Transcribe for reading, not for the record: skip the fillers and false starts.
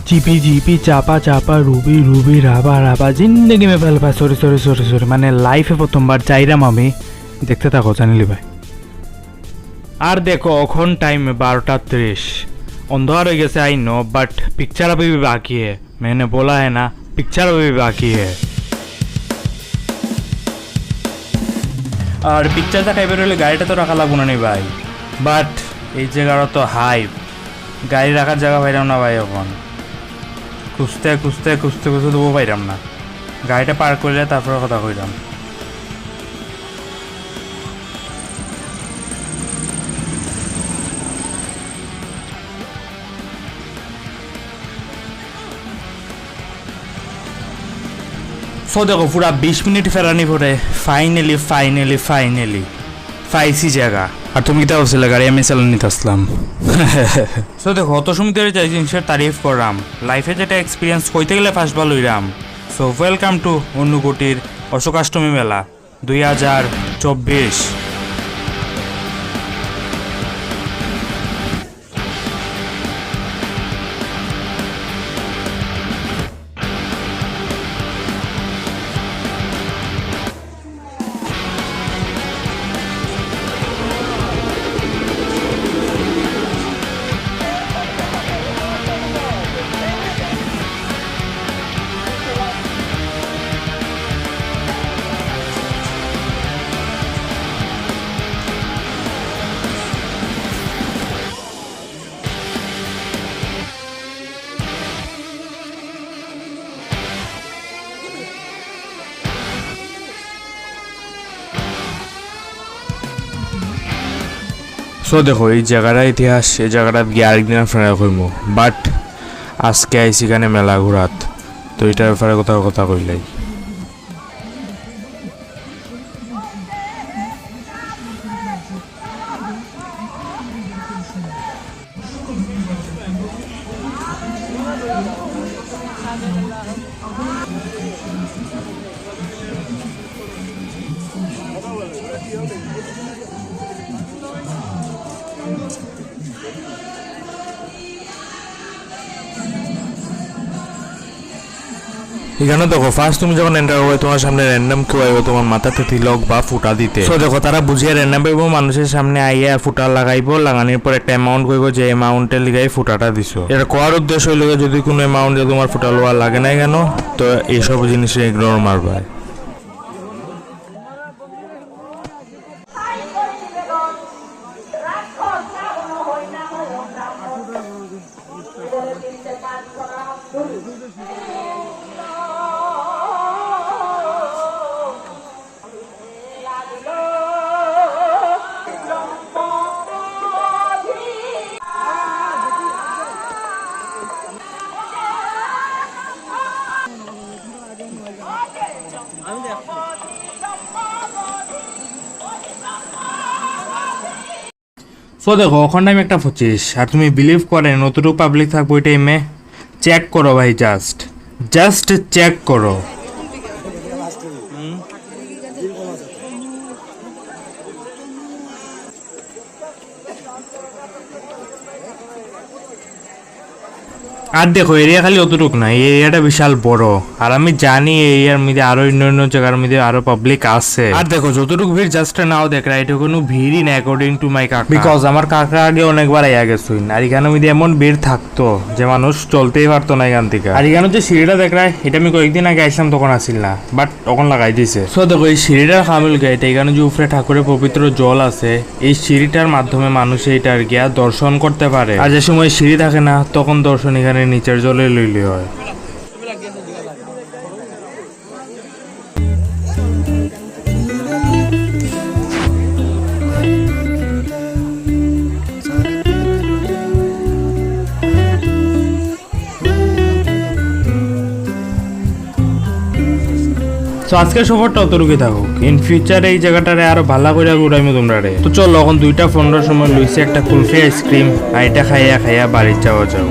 চিপি চিপি চাপা চাপা Ruby Ruby রাবা রাবা জিন্দগি মে ফেলবা সরি সরি সরি সরি মানে লাইফে প্রথমবার চাইরাম আমি দেখতে থাকো জানিলি ভাই। আর দেখো এখন টাইম 12:30 अंधेरा हो गया आई नो बट पिक्चर अभी भी बाकी है। मैंने बोला है ना पिक्चर अभी भी बाकी है। और पिक्चर था कई बार गाड़ी तो रखा लागू नहीं भाई बट ये जगह तो हाइप गाड़ी रखार जगह पाइलाम ना भाई এখন খুঁজতে খুঁজতে খুঁজতে খুঁজতে তবুও পাইলাম না। গাড়িটা পার করলে তারপরে কথা কইলাম। सो देखो पूरा 20 मिनट फेरानी पड़े फाइनली फाइनली फाइनली পাইছি জায়গা। আর তুমি কি ভাবছিলে গাড়ি আমি চালান নিতে আসলাম? সো দেখো অত সময় ধরে চাই জিনিসের তারিফ করলাম, লাইফে যেটা এক্সপিরিয়েন্স কইতে গেলে ফার্স্ট ভালো হইলাম। সো ওয়েলকাম টু অনুগুটির অশোকাষ্টমী মেলা 2024। সো দেখো এই জায়গাটা ইতিহাস, এই জায়গাটা গিয়ে আরেকদিন আপনারা কইমু বাট আজকে আইসি এখানে মেলা ঘুরাত, তো এটার ব্যাপারে কথা কইলাই। এখানে দেখো ফার্স্ট তুমি যখন এন্টার হবে তোমার সামনে র্যান্ডম কেউ আইব তোমার মাথাতে তিলক বা ফুটা দিতে। সো দেখো তারা বুঝিয়ে র্যান্ডম পাইব মানুষের সামনে আইয়া ফুটা লাগাইবো, লাগানোর পর একটা অ্যামাউন্ট কইব যে অ্যামাউন্টের লিগাই ফুটাটা দিছো। এটা কোয়ার উদ্দেশ্য হইল যদি কোনো অ্যামাউন্টে তোমার ফুটা লোয়া লাগে না কেন তো এইসব জিনিসে ইগনোর মারবা। সো দেখো এখন টাইম 1:25 আর তুমি বিলিভ করেন অতটুকু পাবলিক থাকবো এই টাইমে? চেক করো ভাই, জাস্ট চেক করো। আর দেখো এরিয়া খালি অতটুক না, এই এরিয়াটা বিশাল বড় আর আমি জানি এই এরিয়ার মধ্যে আরো অন্য জায়গার মধ্যে আরো পাবলিক আছে। আর দেখো যতটুকু ভিড় জাস্ট নাও দেখ এটা কোনো ভিড়ই না অ্যাকর্ডিং টু মাই কাকা, বিকজ আমার কাকা আগে অনেকবার আইয়া গেছুন আর এখানের মধ্যে এমন ভিড় থাকতো যে মানুষ চলতেই পারতো না এখান থেকে। আর এখানে যে সিঁড়িটা দেখ এটা আমি কয়েকদিন আগে আসলাম তখন আসিল না বাট তখন লাগাই দিছে। সো দেখো এই সিঁড়িটার খামিল গাইতে এখানে যে উপরে ঠাকুরের পবিত্র জল আছে এই সিঁড়িটার মাধ্যমে মানুষ এইটার গিয়া দর্শন করতে পারে। আর যে সময় সিঁড়ি থাকে না তখন দর্শন এখানে নিচের জলে লইলে হয়। তো আজকের সফরটা অতটুকুই থাকুক, ইন ফিউচারে এই জায়গাটারে আরো ভালো করে ঘুরাইমো তোমরা রে। তো চলো এখন 2:15 সময় লইছে একটা কুলফি আইসক্রিম আর এটা খাইয়া বাড়ি যাওয়া যাও।